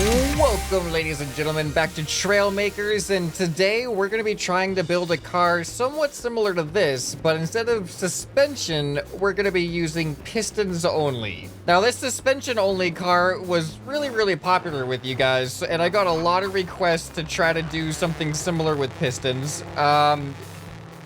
Welcome, ladies and gentlemen, back to Trailmakers, and today we're going to be trying to build a car somewhat similar to this, but instead of suspension, we're going to be using pistons only. Now, this suspension-only car was really popular with you guys, and I got a lot of requests to try to do something similar with pistons.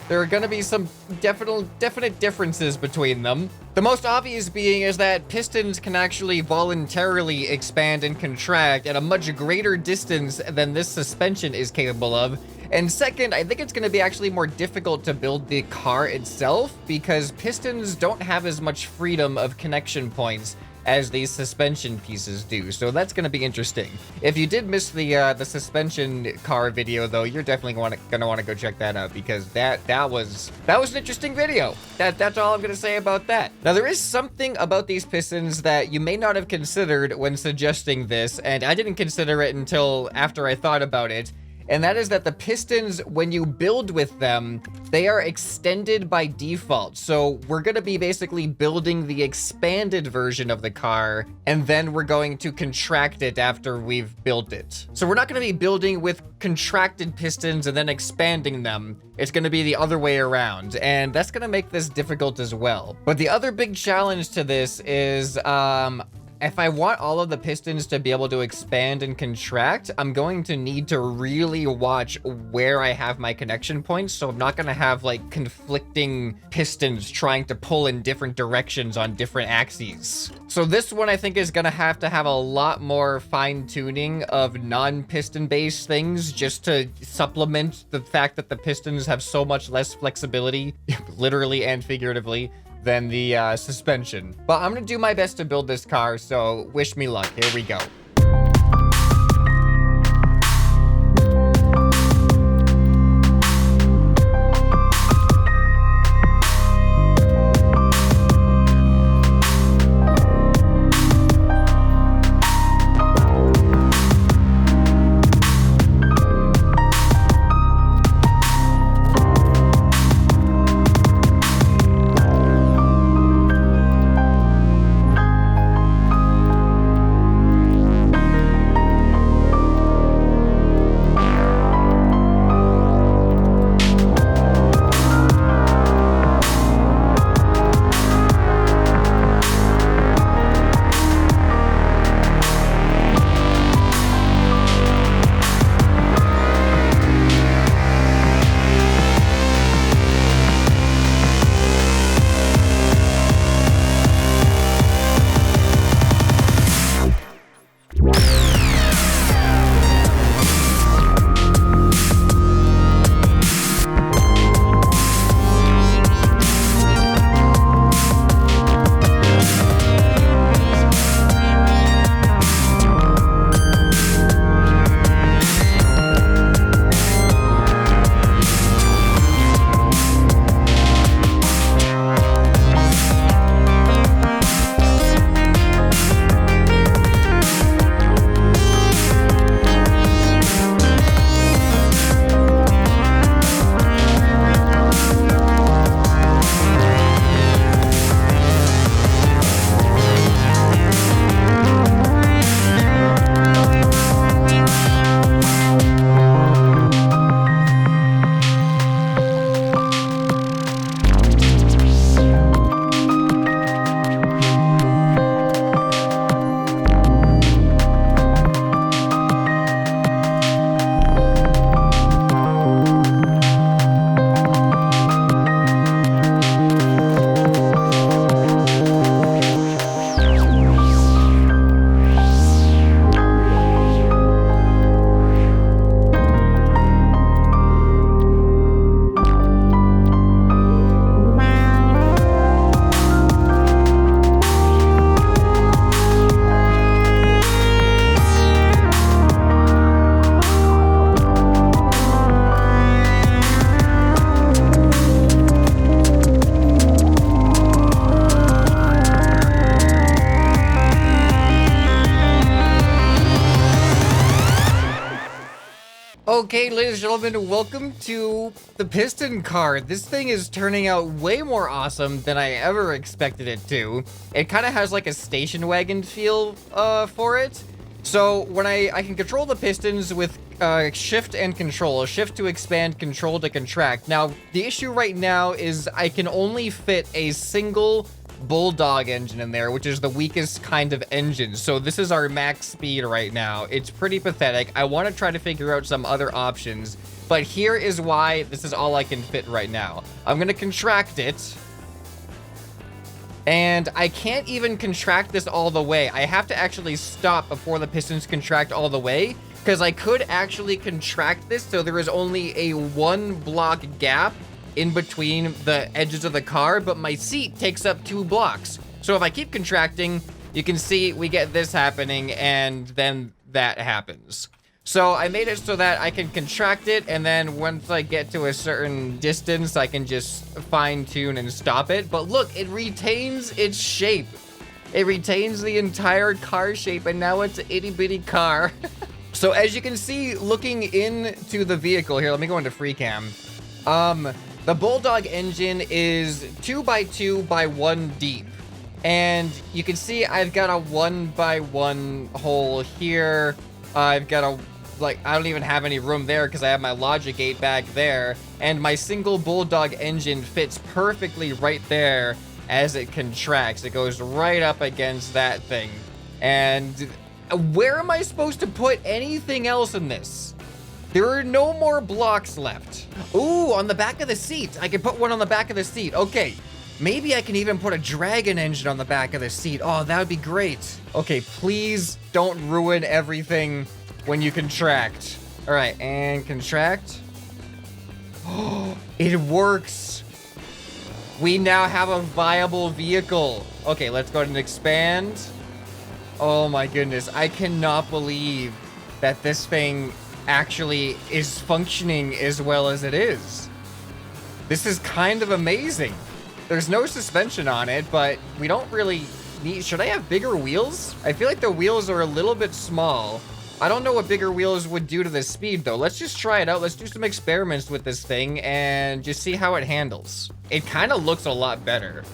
There are going to be some definite differences between them. The most obvious being is that pistons can actually voluntarily expand and contract at a much greater distance than this suspension is capable of. And second, I think it's going to be actually more difficult to build the car itself because pistons don't have as much freedom of connection points as these suspension pieces do, so that's going to be interesting. If you did miss the suspension car video, though, you're definitely gonna want to go check that out because that was an interesting video. That's all I'm going to say about that. Now, there is something about these pistons that you may not have considered when suggesting this, and I didn't consider it until after I thought about it. And that is that the pistons, when you build with them, they are extended by default. So we're going to be basically building the expanded version of the car, and then we're going to contract it after we've built it. So we're not going to be building with contracted pistons and then expanding them. It's going to be the other way around, and that's going to make this difficult as well. But the other big challenge to this is, if I want all of the pistons to be able to expand and contract, I'm going to need to really watch where I have my connection points. So I'm not going to have like conflicting pistons trying to pull in different directions on different axes. So this one I think is going to have a lot more fine tuning of non-piston based things just to supplement the fact that the pistons have so much less flexibility, literally and figuratively, than the suspension. But I'm gonna do my best to build this car, so wish me luck. Here we go. Okay, ladies and gentlemen, welcome to the piston car. This thing is turning out way more awesome than I ever expected it to. It kind of has like a station wagon feel for it. So when I can control the pistons with shift and control, shift to expand, control to contract. Now, the issue right now is I can only fit a single bulldog engine in there, which is the weakest kind of engine. So this is our max speed right now. It's pretty pathetic. I want to try to figure out some other options, but here is why this is all I can fit right now. I'm going to contract it. And I can't even contract this all the way. I have to actually stop before the pistons contract all the way, because I could actually contract this so there is only a 1 block gap in between the edges of the car, but my seat takes up 2 blocks. So if I keep contracting, you can see we get this happening, and then that happens. So I made it so that I can contract it, and then once I get to a certain distance, I can just fine tune and stop it. But look, it retains its shape. It retains the entire car shape, and now it's an itty bitty car. So as you can see, looking into the vehicle here, let me go into free cam. The Bulldog engine is 2x2 by 1 deep. And you can see I've got a 1x1 hole here. I've got a, I don't even have any room there because I have my logic gate back there. And my single Bulldog engine fits perfectly right there as it contracts. It goes right up against that thing. And where am I supposed to put anything else in this? There are no more blocks left. Ooh, on the back of the seat. I can put one on the back of the seat. Okay. Maybe I can even put a dragon engine on the back of the seat. Oh, that would be great. Okay, please don't ruin everything when you contract. All right, and contract. Oh, it works. We now have a viable vehicle. Okay, let's go ahead and expand. Oh my goodness, I cannot believe that this thing actually is functioning as well as it is. This is kind of amazing. There's no suspension on it, but we don't really need... Should I have bigger wheels? I feel like the wheels are a little bit small. I don't know what bigger wheels would do to the speed, though. Let's just try it out. Let's do some experiments with this thing and just see how it handles. It kind of looks a lot better.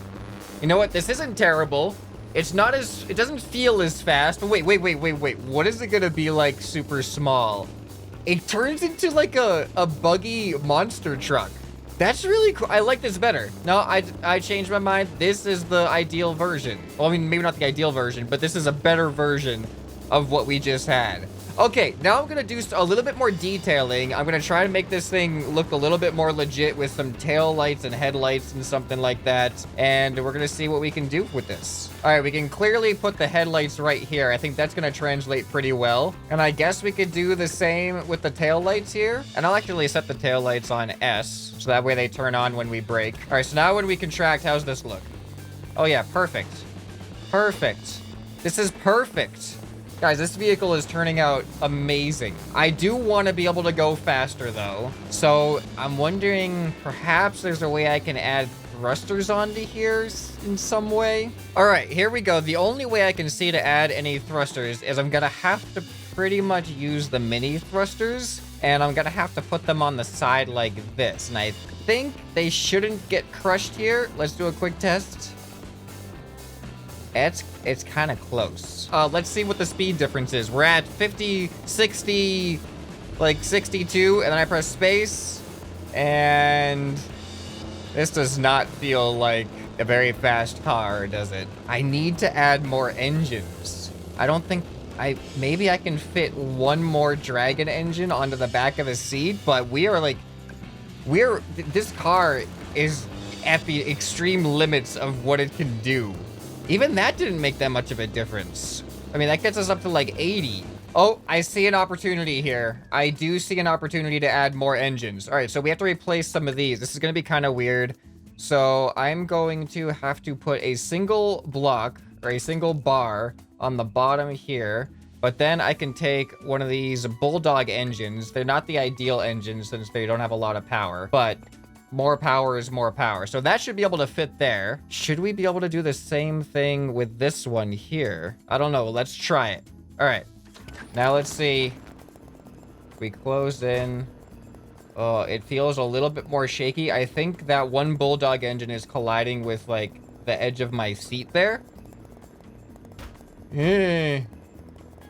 You know what? This isn't terrible. It's not as... It doesn't feel as fast. But wait. What is it gonna be like super small? It turns into like a buggy monster truck. That's really cool. I like this better. No, I changed my mind. This is the ideal version. Well, I mean, maybe not the ideal version, but this is a better version of what we just had. Okay, now I'm gonna do a little bit more detailing. I'm gonna try to make this thing look a little bit more legit with some tail lights and headlights and something like that. And we're gonna see what we can do with this. All right, we can clearly put the headlights right here. I think that's gonna translate pretty well. And I guess we could do the same with the tail lights here. And I'll actually set the tail lights on S, so that way they turn on when we brake. All right, so now when we contract, how's this look? Oh yeah, perfect. Perfect. This is perfect. Guys, this vehicle is turning out amazing. I do want to be able to go faster, though. So I'm wondering, perhaps there's a way I can add thrusters onto here in some way. All right, here we go. The only way I can see to add any thrusters is I'm going to have to pretty much use the mini thrusters. And I'm going to have to put them on the side like this. And I think they shouldn't get crushed here. Let's do a quick test. It's kind of close. Let's see what the speed difference is. We're at 50, 60, like 62, and then I press space, and this does not feel like a very fast car, does it? I need to add more engines. I don't think maybe I can fit one more dragon engine onto the back of the seat, but this car is at the extreme limits of what it can do. Even that didn't make that much of a difference. I mean, that gets us up to like 80. Oh, I see an opportunity here. I do see an opportunity to add more engines. All right, so we have to replace some of these. This is going to be kind of weird. So I'm going to have to put a single block or a single bar on the bottom here. But then I can take one of these Bulldog engines. They're not the ideal engines since they don't have a lot of power, but more power is more power. So that should be able to fit there. Should we be able to do the same thing with this one here? I don't know. Let's try it. All right. Now let's see. We close in. Oh, it feels a little bit more shaky. I think that one Bulldog engine is colliding with like the edge of my seat there.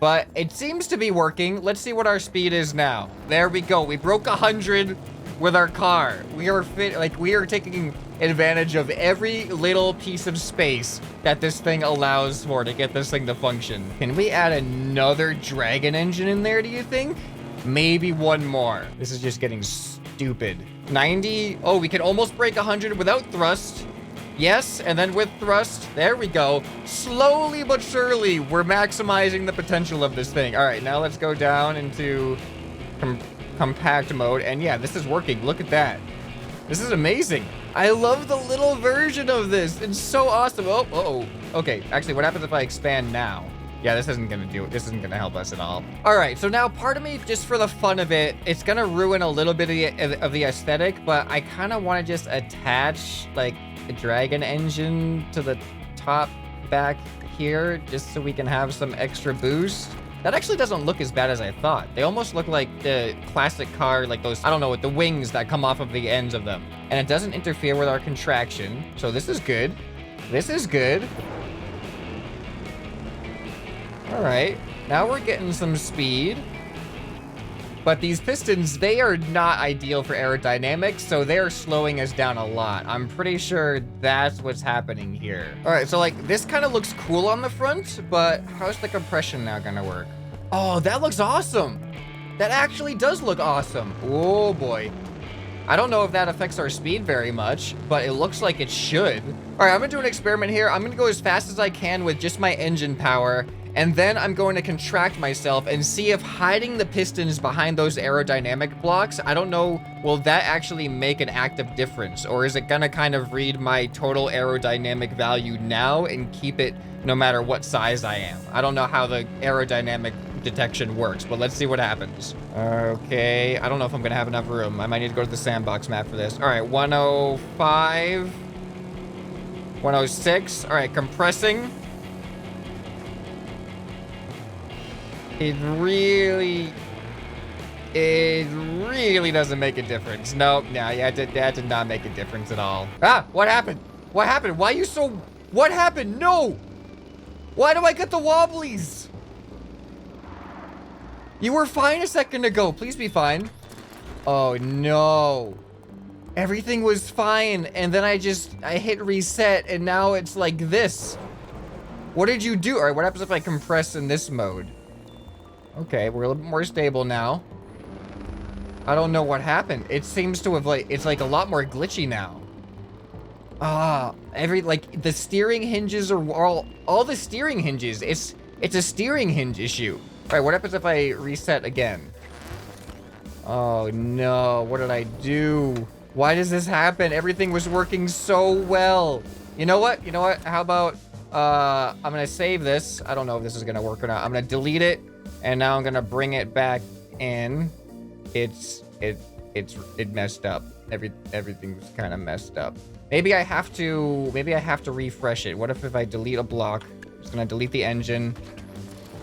but it seems to be working. Let's see what our speed is now. There we go. We broke 100 with our car. We are taking advantage of every little piece of space that this thing allows for to get this thing to function. Can we add another dragon engine in there, do you think? Maybe one more. This is just getting stupid. 90. Oh, we can almost break 100 without thrust. Yes, and then with thrust. There we go. Slowly but surely, we're maximizing the potential of this thing. All right, now let's go down into compact mode. And yeah, this is working. Look at that. This is amazing. I love the little version of this. It's so awesome. Oh. Okay, actually, what happens if I expand now? Yeah, this isn't gonna do it. This isn't gonna help us at all. All right, so now part of me, just for the fun of it, it's gonna ruin a little bit of the aesthetic, but I kind of want to just attach like a dragon engine to the top back here, just so we can have some extra boost. That actually doesn't look as bad as I thought. They almost look like the classic car, like those, I don't know, with the wings that come off of the ends of them. And it doesn't interfere with our contraction. So this is good. This is good. All right, now we're getting some speed. But these pistons, they are not ideal for aerodynamics, so they're slowing us down a lot. I'm pretty sure that's what's happening here. All right, so like this kind of looks cool on the front, but how's the compression now gonna work? Oh, that looks awesome. That actually does look awesome. Oh boy. I don't know if that affects our speed very much, but it looks like it should. All right, I'm gonna do an experiment here. I'm gonna go as fast as I can with just my engine power, and then I'm going to contract myself and see if hiding the pistons behind those aerodynamic blocks, I don't know, will that actually make an active difference? Or is it gonna kind of read my total aerodynamic value now and keep it no matter what size I am? I don't know how the aerodynamic detection works, but let's see what happens. Okay, I don't know if I'm gonna have enough room. I might need to go to the sandbox map for this. All right, 105, 106. All right, compressing. It really doesn't make a difference. Nope, that did not make a difference at all. Ah, what happened? What happened? Why are you so... What happened? No! Why do I get the wobblies? You were fine a second ago. Please be fine. Oh, no. Everything was fine, and then I hit reset, and now it's like this. What did you do? All right, what happens if I compress in this mode? Okay, we're a little bit more stable now. I don't know what happened. It seems to have it's like a lot more glitchy now. Like the steering hinges are all the steering hinges. It's a steering hinge issue. All right, what happens if I reset again? Oh no, what did I do? Why does this happen? Everything was working so well. You know what? How about, I'm gonna save this. I don't know if this is gonna work or not. I'm gonna delete it. And now I'm gonna bring it back in. It messed up. Everything's kind of messed up. Maybe I have to refresh it. What if I delete a block? I'm just gonna delete the engine.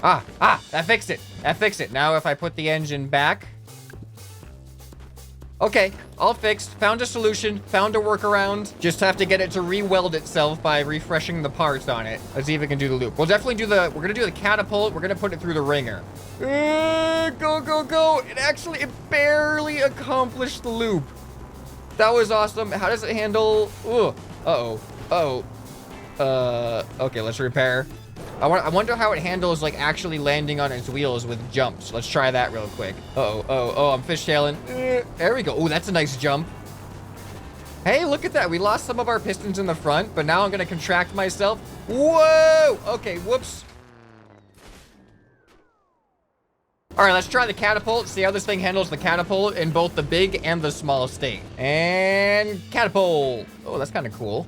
That fixed it. Now if I put the engine back. Okay, all fixed. Found a solution. Found a workaround. Just have to get it to re-weld itself by refreshing the parts on it. Let's see if it can do the loop. We'll definitely we're gonna do the catapult. We're gonna put it through the ringer. Go. It barely accomplished the loop. That was awesome. How does it handle? Okay, let's repair. I wonder how it handles like actually landing on its wheels with jumps. Let's try that real quick. I'm fishtailing. There we go. Oh, that's a nice jump. Hey, look at that. We lost some of our pistons in the front, but now I'm gonna contract myself. Whoa! Okay, whoops. All right, let's try the catapult. See how this thing handles the catapult in both the big and the small state. And catapult. Oh, that's kind of cool.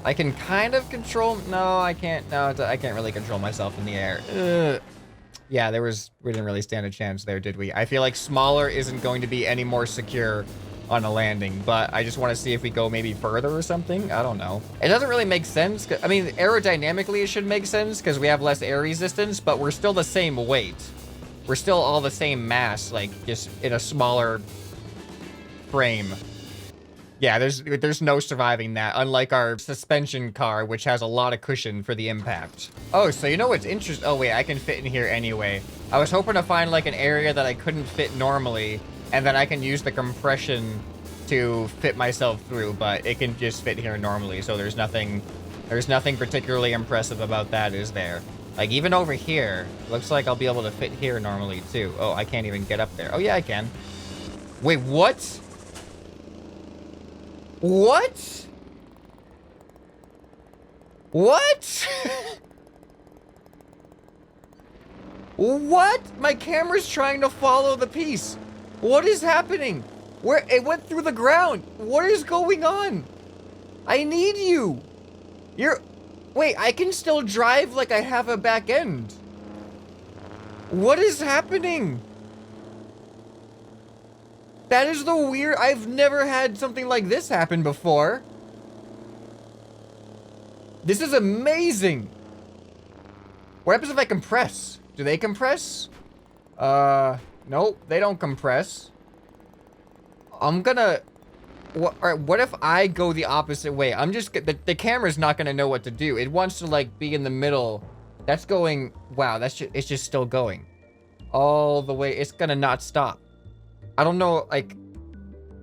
I can kind of control... No, I can't. No, I can't really control myself in the air. Yeah, we didn't really stand a chance there, did we? I feel like smaller isn't going to be any more secure on a landing, but I just want to see if we go maybe further or something. I don't know. It doesn't really make sense. I mean, aerodynamically, it should make sense because we have less air resistance, but we're still the same weight. We're still all the same mass, like just in a smaller frame. Yeah, there's no surviving that, unlike our suspension car, which has a lot of cushion for the impact. Oh, so you know what's interesting? Oh, wait, I can fit in here anyway. I was hoping to find, like, an area that I couldn't fit normally, and then I can use the compression to fit myself through, but it can just fit here normally, so there's nothing particularly impressive about that, is there? Like, even over here, looks like I'll be able to fit here normally, too. Oh, I can't even get up there. Oh, yeah, I can. Wait, what? What? What? What? My camera's trying to follow the piece. What is happening? Where it went through the ground. What is going on? I need you. Wait, I can still drive like I have a back end. What is happening? That is the weird... I've never had something like this happen before. This is amazing. What happens if I compress? Do they compress? Nope, they don't compress. I'm gonna... Alright, what if I go the opposite way? I'm just... The camera's not gonna know what to do. It wants to, like, be in the middle. That's going... Wow, it's just still going. All the way. It's gonna not stop. I don't know, like,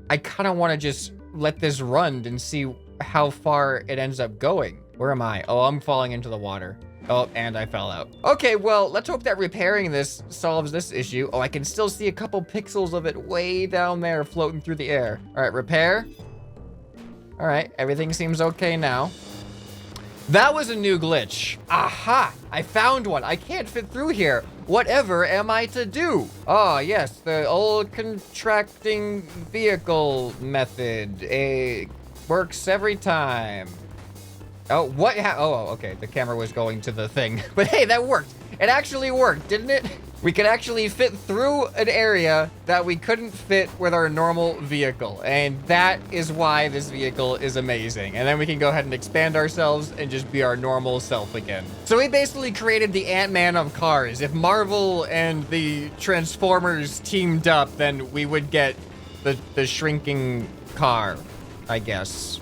I kind of want to just let this run and see how far it ends up going. Where am I? Oh, I'm falling into the water. Oh, and I fell out. Okay, well, let's hope that repairing this solves this issue. Oh, I can still see a couple pixels of it way down there floating through the air. All right, repair. All right, everything seems okay now. That was a new glitch. Aha! I found one. I can't fit through here. Whatever am I to do? Oh, yes, the old contracting vehicle method. It works every time. Oh, what? Oh, okay, the camera was going to the thing. But hey, that worked. It actually worked, didn't it? We could actually fit through an area that we couldn't fit with our normal vehicle. And that is why this vehicle is amazing. And then we can go ahead and expand ourselves and just be our normal self again. So we basically created the Ant-Man of cars. If Marvel and the Transformers teamed up, then we would get the shrinking car, I guess.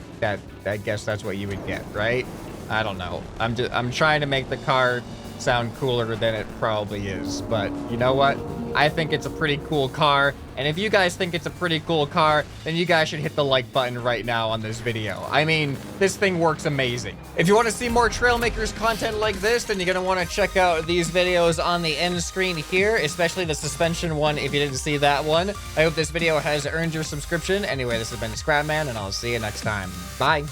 I guess that's what you would get, right? I don't know. I'm trying to make the car sound cooler than it probably is, but you know what? I think it's a pretty cool car, and if you guys think it's a pretty cool car, then you guys should hit the like button right now on this video. I mean, this thing works amazing. If you want to see more Trailmakers content like this, then you're going to want to check out these videos on the end screen here, especially the suspension one if you didn't see that one. I hope this video has earned your subscription. Anyway, this has been ScrapMan, and I'll see you next time. Bye.